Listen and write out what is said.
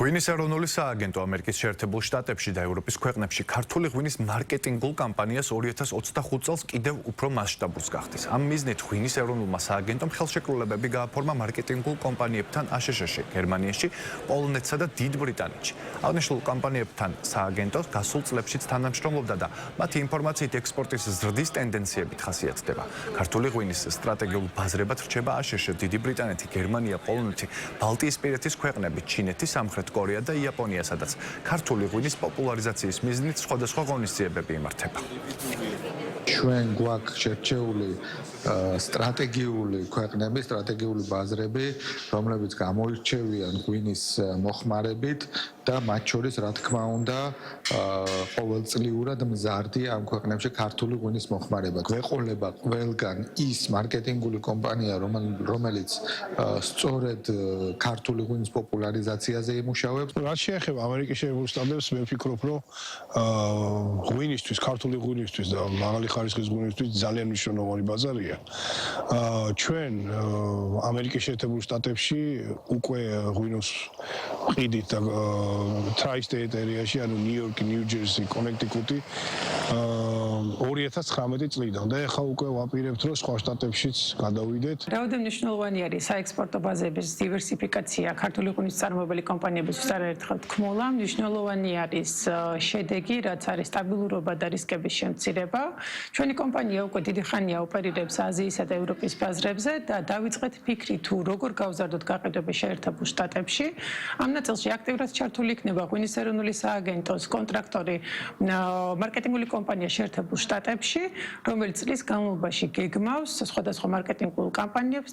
ღვინის ეროვნული სააგენტო ამერიკის შეერთებულ შტატებში და ევროპის ქვეყნებში ქართული ღვინის მარკეტინგულ კამპანიას 2025 წელს კიდევ უფრო მასშტაბურს გახდის. ამ მიზნით ღვინის ეროვნულმა სააგენტომ ხელშეკრულებები გააფორმა მარკეტინგულ კომპანიებთან აშშ-ში, გერმანიაში, პოლონეთსა და დიდ ბრიტანეთში. აღნიშნულ კომპანიებთან სააგენტო გასულ წლებშიც თანამშრომლობდა და მათი ინფორმაციით ექსპორტის ზრდის ტენდენციებით ხასიათდება. ქართული ღვინის სტრატეგიულ ბაზრებად რჩება აშშ, დიდი ბრიტანეთი, გერმანია, პოლონეთი, ბალტიისპირეთის ქვეყნები, ჩინეთი, სამხრეთ კორეა და იაპონია, სადაც ქართული ღვინის პოპულარიზაციის მიზნით სხვადასხვა ღონისძიებები იმართება. ჩვენ გვაქვს შერჩეული სტრატეგიული ქვეყნები, სტრატეგიული ბაზრები, რომლებიც გამოირჩევიან ღვინის მოხმარებით და მათ შორის, რა თქმა უნდა, ყოველწლიურად მზარდი ამ ქვეყნებში ქართული ღვინის მოხმარება. გვეყოლება ყველგან ის მარკეტინგული კომპანია, რომელიც სწორედ ქართული ღვინის პოპულარიზაციაზე იმუშავებს. რაც შეეხება ამერიკის შეერთებულ შტატებს, მე ვფიქრობ, რომ ღვინისთვის, ქართული ღვინისთვის და მაღალი ხარისხის ღვინისთვის ძალიან მნიშვნელოვანი ბაზარია. ჩვენ ამერიკის შეერთებულ შტატებში უკვე ღვინოს ყიდით და tri-state area-ში, ანუ ნიუ-იორკი, ნიუ-ჯერსი, კონექტიკუტი 2019 წლიდან და ეხლა უკვე ვაპირებთ, რომ სხვა შტატებშიც გადავიდეთ. Რაოდენ მნიშვნელოვანი არის საექსპორტო ბაზების დივერსიფიკაცია ქართული ღვინის წარმოებელი კომპანიებისთვის არაერთხელ თქმულა. მნიშვნელოვანი არის შედეგი, რაც არის სტაბილურობა და რისკების შემცირება. ჩვენი კომპანია უკვე დიდი ხანია ოპერირებს აზიისა და ევროპის ბაზრებზე და დავიწყეთ ფიქრი თუ როგორ გავზარდოთ გაყიდვები შეერთებულ შტატებში. ამ ნაწილში აქტიურად ჩართული იქნება ღვინის ეროვნული სააგენტოს კონტრაქტორი მარკეტინგული კომპანია შეერთებულ შტატებში, რომელიც წლის განმავლობაში გეგმავს სხვადასხვა მარკეტინგულ კამპანიებს